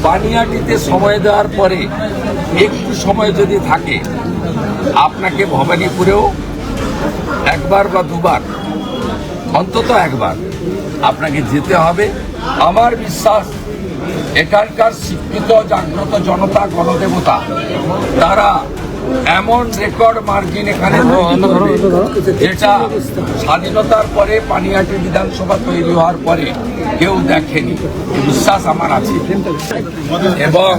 পানিহাটিতে সময় দেওয়ার পরে একটু সময় যদি থাকে আপনাকে ভবানীপুরেও একবার বা দুবার অন্তত একবার আপনাকে যেতে হবে। আমার বিশ্বাস এখানকার শিক্ষিত জাগ্রত জনতা গণদেবতা তারা এমন রেকর্ড মার্জিন এখানে যেটা স্বাধীনতার পরে পানিহাটি বিধানসভা তৈরি হওয়ার পরে কেউ দেখেনি, বিশ্বাস আমার আছে। এবং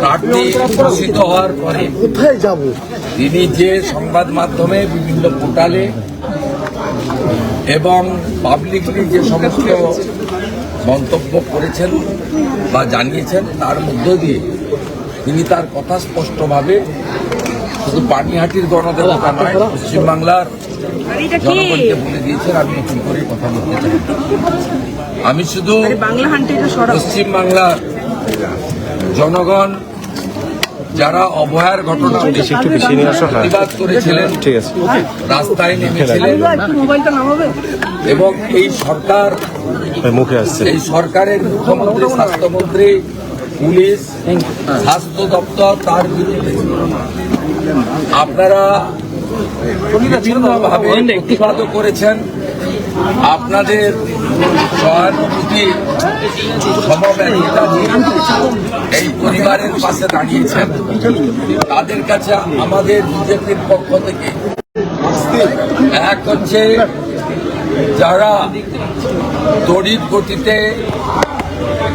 প্রার্থী ঘোষিত হওয়ার পরে কোথায় যাব তিনি যে সংবাদ মাধ্যমে বিভিন্ন পোর্টালে এবং পাবলিকলি যে সমস্ত মন্তব্য করেছেন বা জানিয়েছেন তার মধ্য দিয়ে তিনি তার কথা স্পষ্টভাবে শুধু পানিহাটির গণদেবতা নয় পশ্চিমবাংলার জনগণকে বলে দিয়েছেন আমি নতুন করে কথা বলতে চাই। আমি শুধু পশ্চিমবাংলার জনগণ যারা অবহেলার ঘটনা প্রতিবাদ করেছিলেন, রাস্তায় নেমেছিলেন এবং এই সরকার এই সরকারের মুখ্যমন্ত্রী, স্বাস্থ্যমন্ত্রী, পুলিশ, স্বাস্থ্য দপ্তর তার বিরুদ্ধে আপনারা বিভিন্নভাবে প্রতিবাদও করেছেন। আপনাদের সহানুভূতি সমব্যথিতা নিয়ে এই পরিবারের পাশে দাঁড়িয়েছেন। তাদের কাছে আমাদের বিজেপির পক্ষ থেকে এক হচ্ছে যারা তড়িৎ গতিতে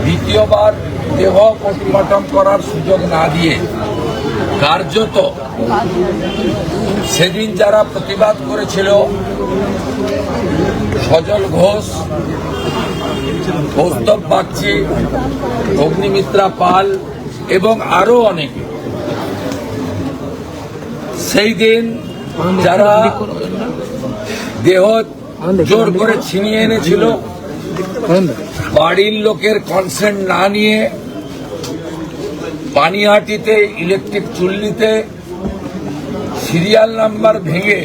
দ্বিতীয়বার দেহ পোস্টমর্টম করার সুযোগ না দিয়ে কার্যত সেদিন যারা প্রতিবাদ করেছিল সজল ঘোষ, কৌস্তব বাগচি, অগ্নিমিত্রা পাল এবং আরো অনেকে, সেই দিন যারা দেহ জোর করে ছিনিয়ে এনেছিল, বাড়ির লোকের কনসেন্ট না নিয়ে পানিহাটিতে ইলেকট্রিক চুল্লিতে সিরিয়াল নাম্বার ভেঙে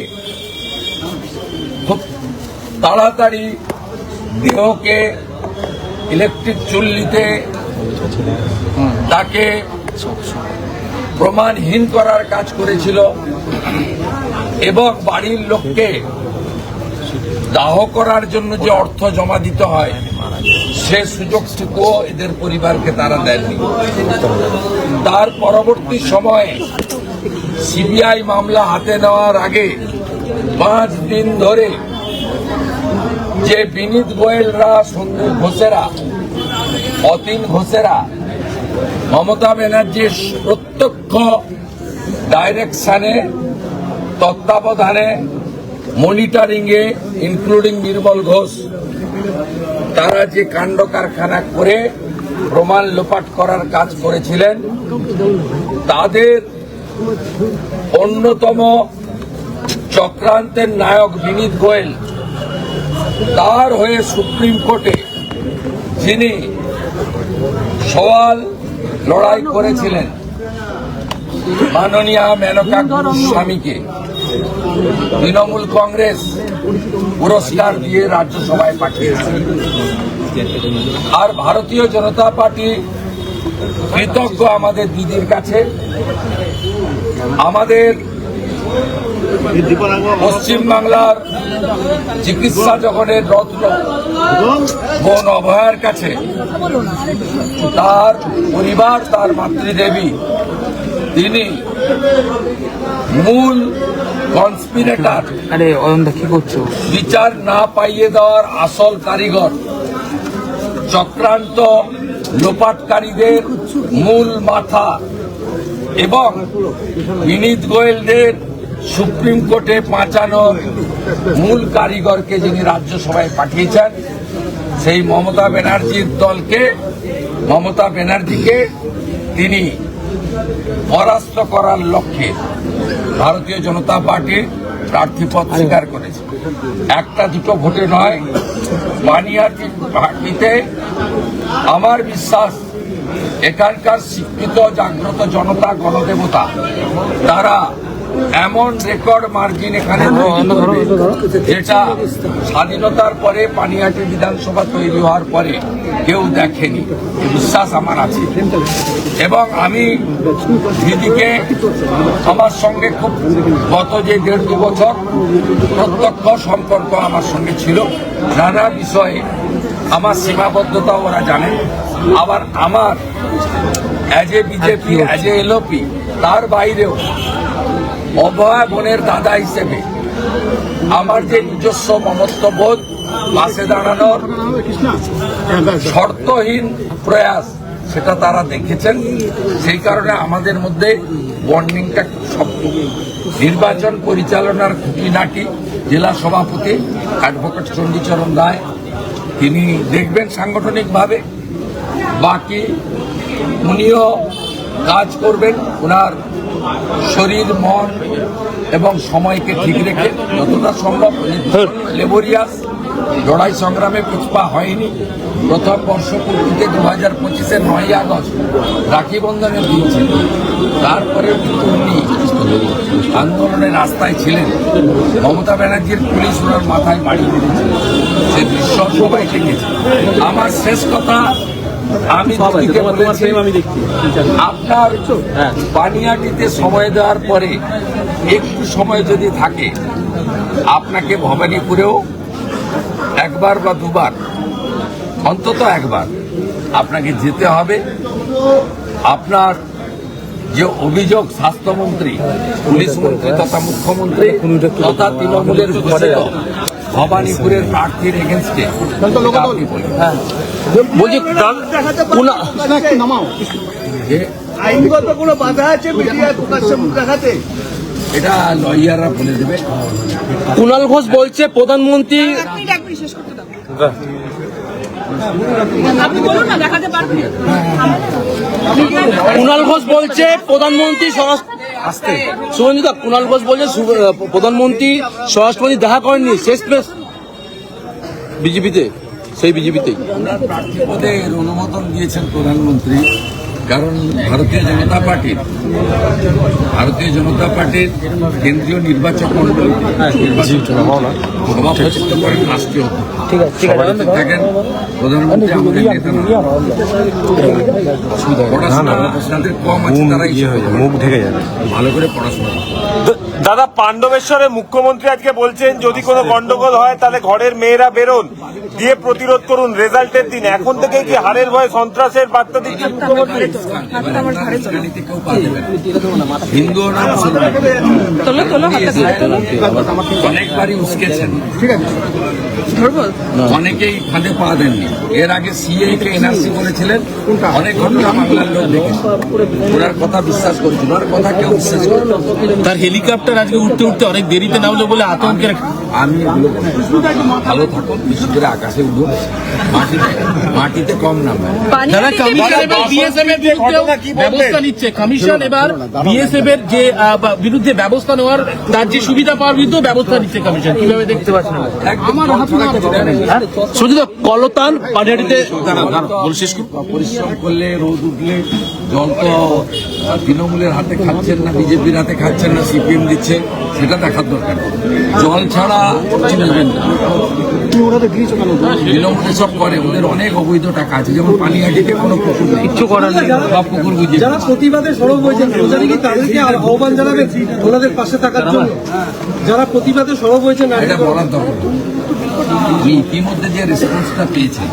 খুব তাড়াতাড়ি দেহকে ইলেকট্রিক চুল্লিতে তাকে প্রমাণহীন করার কাজ করেছিল এবং বাড়ির লোককে দাহ করার জন্য যে অর্থ জমা দিতে হয় সে সুযোগটুকুও এদের পরিবারকে তারা দেননি। তার পরবর্তী সময়ে সিবিআই মামলা হাতে নেওয়ার আগে 5 দিন ধরে যে বিনীত গোয়েলরা, সন্দীপ ঘোষেরা, অতীন ঘোষেরা মমতা ব্যানার্জির প্রত্যক্ষ ডাইরেকশনে, তত্ত্বাবধানে, মনিটরিংয়ে, ইনক্লুডিং নির্মল ঘোষ, তারা যে কাণ্ড কারখানা করে প্রমাণ লোপাট করার কাজ করেছিলেন, তাদের অন্যতম চক্রান্তের নায়ক বিনীত গোয়েল, তার হয়ে সুপ্রিম কোর্টে যিনি সওয়াল লড়াই করেছিলেন মাননীয়া মেনকা গোস্বামীকে তৃণমূল কংগ্রেস পুরস্কার দিয়ে রাজ্যসভায় পাঠিয়েছে। আর ভারতীয় জনতা পার্টি কৃতজ্ঞ আমাদের দিদির কাছে। আমাদের পশ্চিমবাংলার চিকিৎসা জগতের রত্ন বোন অভয়ার কাছে, তার পরিবার, তার মাতৃদেবী, তিনি মূল কনস্পিরেটর, বিচার না পাইয়ে দেওয়ার আসল কারিগর, চক্রান্ত লোপাটকারীদের মূল মাথা এবং বিনীত গোয়েলদের সুপ্রিম কোর্টে বাঁচানোর মূল কারিগরকে যিনি রাজ্যসভায় পাঠিয়েছেন, সেই মমতা ব্যানার্জির দলকে, মমতা ব্যানার্জিকে তিনি পরাস্ত করার লক্ষ্যে ভারতীয় জনতা পার্টির প্রার্থীপদ স্বীকার করেছে। একটা দুটো ভোটে নয়, পানিহাটিতে আমার বিশ্বাস এখানকার শিক্ষিত জাগ্রত জনতা গণদেবতা তারা এমন রেকর্ড মার্জিন এখানে তৈরি করবে যেটা স্বাধীনতার পরে পানিহাটি বিধানসভা তৈরি হওয়ার পরে কেউ দেখেনি, বিশ্বাস আমার আছে। এবং আমি দিদিকে আমার সঙ্গে খুব গত যে 1.5-2 বছর প্রত্যক্ষ সম্পর্ক আমার সঙ্গে ছিল, নানা বিষয়ে আমার সীমাবদ্ধতা ওরা জানে। আবার আমার as a BJP, as a LOP, তার বাইরেও অভয়া বোনের দাদা হিসেবে আমার যে নিজস্ব মমত্ববোধ, পাশে দাঁড়ানোর শর্তহীন প্রয়াস, সেটা তারা দেখেছেন। সেই কারণে আমাদের মধ্যে বন্ডিংটা খুব শক্ত। নির্বাচন পরিচালনার খুঁটিনাটি জেলা সভাপতি অ্যাডভোকেট চণ্ডীচরণ রায় তিনি দেখবেন সাংগঠনিকভাবে, বাকি উনিও কাজ করবেন ওনার শরীর, মন এবং সময়কে ঠিক রেখে যতটা সম্ভব। লেবরিয়াস লড়াই সংগ্রামে পিছপা হয়নি। প্রথম বর্ষপূর্তিতে 2025-এর 9ই আগস্ট রাখি বন্ধনের দিন ছিল, তারপরে কিন্তু উনি আন্দোলনের রাস্তায় ছিলেন। মমতা ব্যানার্জির পুলিশ ওনার মাথায় বাড়ি মেরেছিল, সে দৃশ্য সবাই দেখেছে। আমার শেষ কথা আমি দিদিকে বলেছি, আপনার পানিহাটিতে সময় দেওয়ার পরে একটু সময় যদি থাকে, আপনাকে ভবানীপুরেও একবার বা দুবার, অন্তত একবার আপনাকে যেতে হবে। আপনার যে অভিযোগ স্বাস্থ্যমন্ত্রী, পুলিশ মন্ত্রী তথা মুখ্যমন্ত্রী তথা তৃণমূলের ঘোষিত ভবানীপুরের প্রার্থীর এগেনস্টে আপনি বলুন। বলছি আইনগত কোনো বাধা আছে মিডিয়ার প্রকাশ্যে মুখ দেখাতে? এটা লয়াররা বলে দেবে। কুণাল ঘোষ বলছে প্রধানমন্ত্রী, কুণাল ঘোষ বলছে প্রধানমন্ত্রী শুভেন্দুদা, কুণাল ঘোষ বলছে প্রধানমন্ত্রী স্বরাষ্ট্রমন্ত্রী দেখা করেননি শেষ প্রেস বিজেপিতে, সেই বিজেপিতেই ওনার প্রার্থী পদে অনুমোদন দিয়েছেন প্রধানমন্ত্রী। কারণ ভারতীয় জনতা পার্টির কেন্দ্রীয় নির্বাচক মন্ডল সভাপতিত্ব করেন রাষ্ট্রীয় সভাপতি থাকেন প্রধানমন্ত্রী। আমাদের নেতা পড়াশোনা যাদের কম আছে তারাই মুখ ঢেকে যাবে, ভালো করে পড়াশোনা। দাদা, পাণ্ডবেশ্বরে মুখ্যমন্ত্রী আজকে বলছেন যদি কোনো গন্ডগোল হয় তাহলে ঘরের মেয়েরা বেরোন, দিয়ে প্রতিরোধ করুন রেজাল্টের দিন। এখন থেকে কি হারের ভয়, সন্ত্রাসের বার্তা দিচ্ছেন মুখ্যমন্ত্রী? হিন্দু না মুসলমান অনেকবারই উস্কেছেন, অনেকেই ফাঁদে পা দেননি। এর আগে সিএ কে এনআরসি বলেছিলেন, অনেক ঘটনা বাংলার লোক দেখেছে, ওনার কথা বিশ্বাস করেছিল, ওনার কথা কেউ বিশ্বাস করে। তার হেলিকপ্টার আজকে উঠতে উঠতে অনেক দেরিতে নামলো বলে আতঙ্কের। আমি এগুলো ভালো থাকুন, বেশি করে আকাশে উঠুন, মাটিতে কম নামে। যারা কমিশন এবং বিএসএফ এর বিরুদ্ধে ব্যবস্থা নিচ্ছে, কমিশন এবার বিএসএফ এর যে বিরুদ্ধে ব্যবস্থা নেওয়ার, তার যে সুবিধা পাওয়ার বিরুদ্ধে ব্যবস্থা নিচ্ছে কমিশন, কিভাবে দেখতে পাচ্ছেন? শুধু কলতান পানিহাটিতে পরিশ্রম করলে, রোদ উঠলে, জল তো তৃণমূলের হাতে খাচ্ছেন না, বিজেপির হাতে খাচ্ছেন না, সিপিএম দিচ্ছে, সেটা দেখার দরকার। জল ছাড়া তৃণমূলে সব করে, ওদের অনেক অবৈধ টাকা আছে। যেমন পানিহাটিতে কোনো পুকুর নেই, কিচ্ছু করার নেই, সব পুকুর বুঝিয়ে। যারা প্রতিবাদে সরব হয়েছেন তাদেরকে আহ্বান জানাবেন ওনাদের পাশে থাকার জন্য, যারা প্রতিবাদে সরব হয়েছেন এটা বলার দরকার। ইতিমধ্যে যে রেসপন্সটা পেয়েছেন,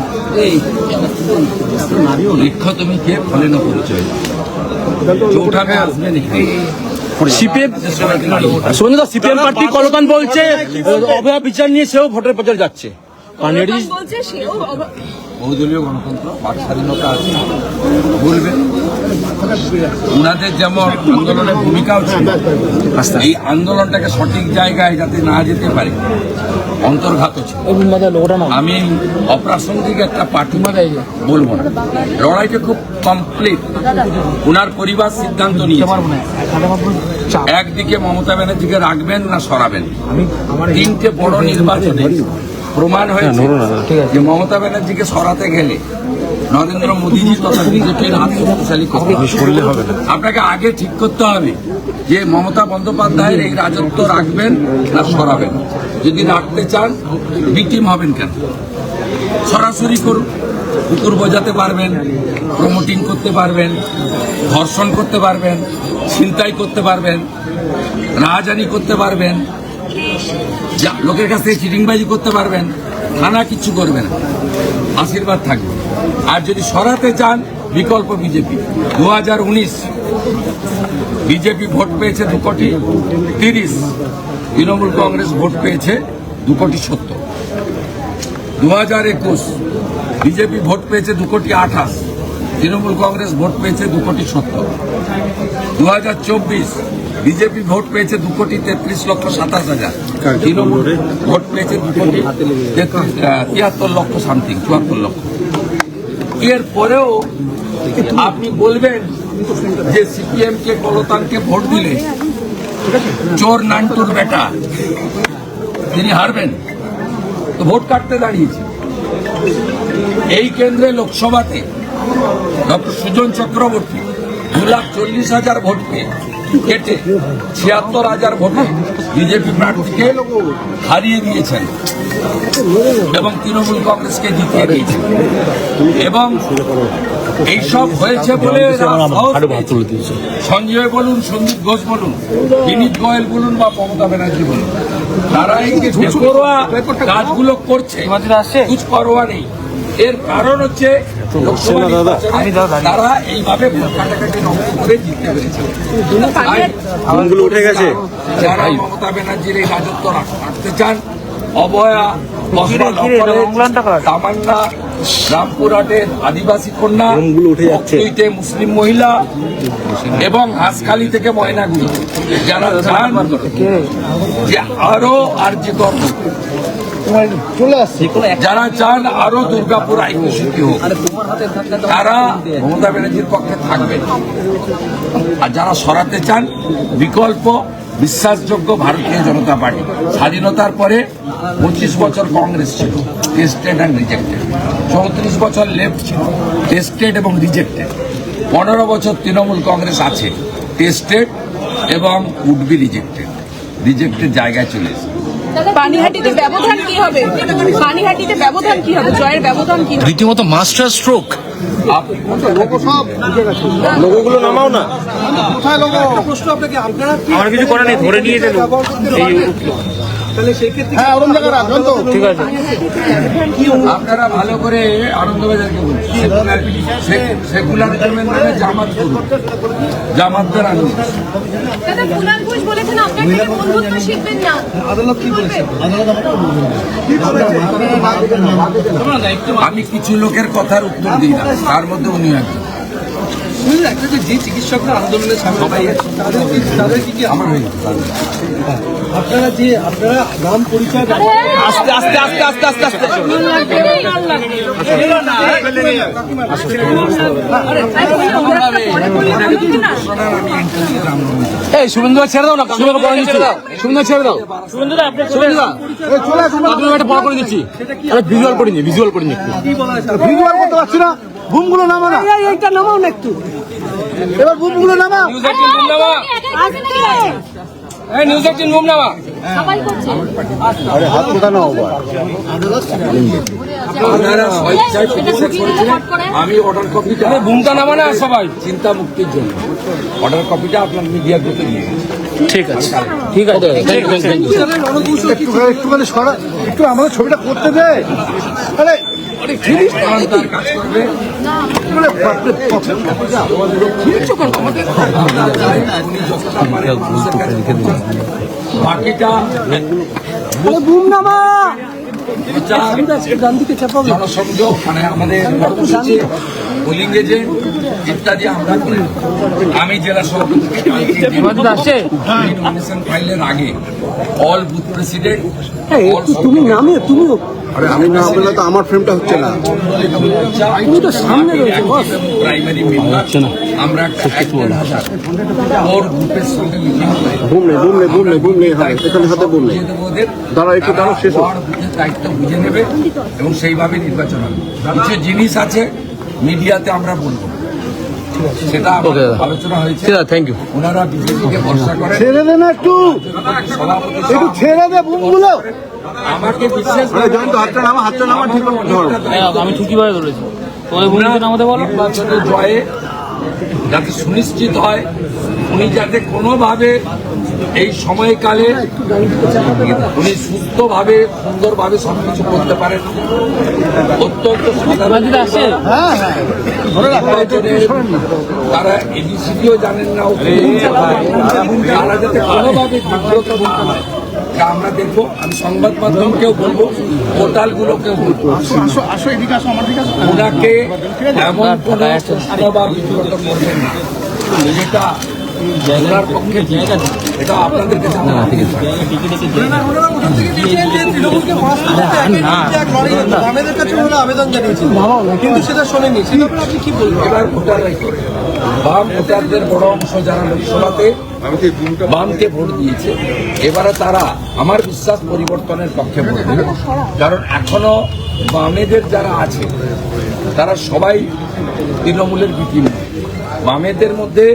বৃক্ষ তুমি কে ফলে না পরিচয়, চৌঠাকে আসবেন সিপিএম পার্টি কলতান বলছে অভয়া বিচার নিয়ে সেও ভোটের প্রচার যাচ্ছে। বহুদলীয় গণতন্ত্র, বাক স্বাধীনতা আছে, বলবেন। ওনাদের যেমন আন্দোলনের ভূমিকাও ছিল, এই আন্দোলনটাকে সঠিক জায়গায় যাতে না যেতে পারে অন্তর্ঘাত ছিল। আমি অপ্রাসঙ্গিক একটা পার্টি বলবো না, লড়াইটা খুব কমপ্লিট। ওনার পরিবার সিদ্ধান্ত নিয়েছে, একদিকে মমতা ব্যানার্জিকে রাখবেন না সরাবেন। 3টে বড় নির্বাচনে প্রমাণ হয়েছে যে মমতা ব্যানার্জিকে সরাতে গেলে নরেন্দ্র মোদীজি তথা বিজেপির হাত শক্তিশালী করলে হবে না। আপনাকে আগে ঠিক করতে হবে যে মমতা বন্দ্যোপাধ্যায়ের এই রাজত্ব রাখবেন না সরাবেন। যদি রাখতে চান ভিকটিম হবেন কেন? সরাসরি করুন। কুকুর বোঝাতে পারবেন, প্রমোটিং করতে পারবেন, ধর্ষণ করতে পারবেন, ছিনতাই করতে পারবেন, রাহাজানি করতে পারবেন, লোকের কাছ থেকে চিটিংবাজি করতে পারবেন, থানা কিচ্ছু করবে না, আশীর্বাদ থাকবে। আর যদি সরাতে চান বিকল্প বিজেপি। 2019 বিজেপি ভোট পেয়েছে 2,30,00,000, তৃণমূল কংগ্রেস ভোট পেয়েছে 2,70,00,000। 2021 বিজেপি ভোট পেয়েছে 2,28,00,000, তৃণমূল কংগ্রেস ভোট পেয়েছে 2,70,00,000। 2024 বিজেপি ভোট পেয়েছে 2,33,27,000, তৃণমূল ভোট পেয়েছে 2,73,00,000 সামথিং, 74,00,000। এর পরেও আপনি বলবেন যে সিপিএম কে কলতানকে ভোট দিলে চোর নান্টুর বেটা তিনি হারবেন, তো ভোট কাটতে দাঁড়িয়েছে। এই কেন্দ্রে লোকসভাতে ডক্টর সুজন চক্রবর্তী 2,40,000 ভোট পেয়ে কেটে 76,000 ভোটে বিজেপি প্রার্থীকে হারিয়ে দিয়েছেন এবং তৃণমূল কংগ্রেসকে জিতিয়ে দিয়েছেন। এবং এইসব হয়েছে বলে সঞ্জয় বলুন, সন্দীপ ঘোষ বলুন, বিনীত গোয়েল বলুন বা মমতা ব্যানার্জি বলুন, তারা এই যে বেপরোয়া কাজগুলো করছে, কুছ পরোয়া নেই। এর কারণ হচ্ছে লোকসভা নির্বাচনে তারা এইভাবে ভোট কাটাকাটি নষ্ট করে জিততে পেরেছে। উঠে গেছে। যারা মমতা ব্যানার্জির এই রাজত্ব রাখতে চান, অভয়া, তামান্না, রামপুরহাটের আদিবাসী কন্যা, বকটুইতে মুসলিম মহিলা এবং হাঁসখালি থেকে ময়নাগুড়ি, যারা চান যে আরো আরজিকর হোক, যারা চান আরো দুর্গাপুর আইনশিল্পী হোক, তারা মমতা ব্যানার্জির পক্ষে থাকবেন। আর যারা সরাতে চান বিকল্প বিশ্বাসযোগ্য ভারতীয় জনতা পার্টি। স্বাধীনতার পরে 25 বছর কংগ্রেস ছিল, টেস্টেড অ্যান্ড রিজেক্টেড। 34 বছর লেফট ছিল, টেস্টেড এবং রিজেক্টেড। 15 বছর তৃণমূল কংগ্রেস আছে, টেস্টেড এবং উড বি রিজেক্টেড। রিজেক্টেড জায়গায় চলে এসেছে। পানিহাটিতে ব্যবধান কি হবে? পানিহাটিতে ব্যবধান কি হবে? জয়ের ব্যবধান কি হবে? রীতিমতো মাস্টার স্ট্রোক। লোকগুলো নামাও না। প্রশ্ন আপনাকে, আপনারা কি আমার কিছু করার নেই, ধরে নিয়ে গেল। তাহলে সেই ক্ষেত্রে ঠিক আছে, আপনারা ভালো করে আনন্দবাজারকে বলুন, সেকুলার মুভমেন্ট মানে জামাত করুন, জামাতদের আনন্দ। দাদা কুনাল ঘোষ বলেছেন আপনার থেকে বন্ধুত্ব শিখবেন না। আদালত কি বলেছে? আমি কিছু লোকের কথার উত্তর দিই না, তার মধ্যে উনি একজন। একটা যে চিকিৎসকরা আন্দোলনের সামনে তাদের কি আমার হয়ে গেছে। আপনারা নাম পরিচয় আস্তে আস্তে আস্তে আস্তে আস্তে আস্তে এই শুভেন্দু ছেড়ে দাও না, শুভেন্দু পড়া দিচ্ছি, শুভেন্দু ছেড়ে দাও, শুভেন্দু একটা পড়া করে দিচ্ছি, ভিজুয়াল করে নি, ভিজুয়াল করে নি, ভিজুয়াল করতে পারছি না, বুমগুলো নামা না, এইটা নামাও না একটু, এবার বুমগুলো নামা। নিউজ 18 ঘুম নামা। সবাই করছে। আপনারা স্বেচ্ছায় পিটিশন করেছিলেন, আমি অর্ডার কপিটা ঘুমটা নামা না সবাই। চিন্তা মুক্তির জন্য অর্ডার কপিটা আপনার মিডিয়া গ্রুপে দিয়ে দিয়েছি। ঠিক আছে, ঠিক আছে, একটুখানি সরা, একটু আমাদের ছবিটা করতে দে। আরে তার কাজ করবে। বাকিটা বুম নামা, জনসংযোগ মানে আমাদের কর্মসূচি, পোলিং এজেন্ট ইত্যাদি আমরা করি। আমি জেলা সভাপতি নমিনেশন ফাইলের আগে অল বুথ প্রেসিডেন্ট, তুমি নামে, তুমি আমি না বললে তো আমার ফ্রেমটা হচ্ছে না। সামনে প্রাইমারি মেম্বার আমরা একটা 1,000 ওর গ্রুপের সঙ্গে মিটিং করে বুম নেই হয় এখানে হাতে বুম নেই। দাঁড়া একটু দাঁড়া, শেষ হোক। দায়িত্ব বুঝে নেবে এবং সেইভাবে নির্বাচন হবে। কিছু জিনিস আছে মিডিয়াতে আমরা বলবো, সেটা আমাদের আলোচনা হয়েছে। Thank you. ওনারা বিজেপিকে ভরসা করেন, ছেড়ে দে না একটু, সভাপতি একটু ছেড়ে দে বুমগুলো। আমাকে বিশ্বাস আমি ঠিকই ভাবে ধরেছি, তোমার ভূমিকা নামাতে বলো। নির্বাচনের জয়ে যাতে সুনিশ্চিত হয়, উনি যাতে কোনোভাবে এই সময়কালে উনি সুস্থভাবে সুন্দরভাবে সবকিছু করতে পারেন। অত্যন্ত সাধারণ তারা এবিসিডিও জানেন না, তারা যাতে কোনোভাবে বিব্রত না হয় তা আমরা দেখবো। আমি সংবাদ মাধ্যমকেও বলবো, পোর্টালগুলোকেও বলবো, ওনাকে এমন কোন প্রশ্ন বা বিব্রত করবেন না যেটা ওনার পক্ষে এটা আপনাদেরকে জানানো ঠিক আছে। বামেদের কাছে ওরা আবেদন জানিয়েছিল কিন্তু সেটা শোনেনি, সেটা আপনি কি বলবেন? এবার ভোটাররাই করে, বাম ভোটারদের বড় অংশ যারা লোকসভাতে বামকে ভোট দিয়েছে, এবারে তারা আমার বিশ্বাস পরিবর্তনের পক্ষে ভোট দেবে। কারণ এখনো বামেদের যারা আছে তারা সবাই তৃণমূলের বিপরীত। বামেদের মধ্যে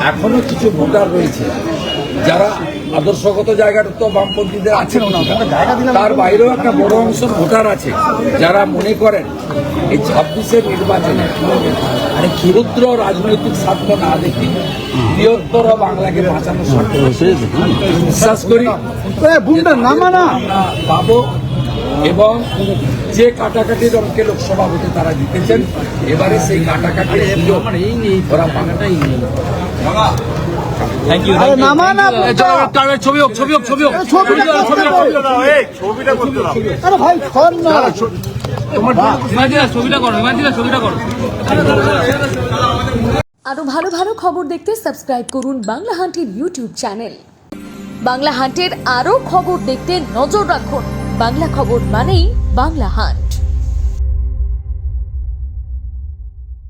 এখনো কিছু ভোটার রয়েছে যারা আদর্শগত জায়গাটা তো বামপন্থীদের আছে, তার বাইরেও একটা বড় অংশ ভোটার আছে যারা মনে করেন এই 26-এর নির্বাচনে ক্ষুদ্র রাজনৈতিক স্বার্থ না দেখে বৃহত্তর বাংলাকে বাঁচানোর স্বার্থ বিশ্বাস করি বুমটা নামা না। আমরা পাবো। এবং যে কাটাকাটির অঙ্কে লোকসভা ভোটে তারা জিতেছেন, এবারে সেই কাটাকাটির ওরা পাকাটাই নেই। আরে নামা না, ছবি হোক, ছবি হোক, ছবি হোক। ছবিটা করতে দাও। ছবিটা করতে দাও। আরে ভাই ছড় না। ছবিটা করো, ছবিটা করো। আরো ভালো ভালো খবর দেখতে সাবস্ক্রাইব করুন বাংলা হান্টের ইউটিউব চ্যানেল। বাংলা হান্টের আরো খবর দেখতে নজর রাখুন। বাংলা খবর মানেই বাংলা হান্ট।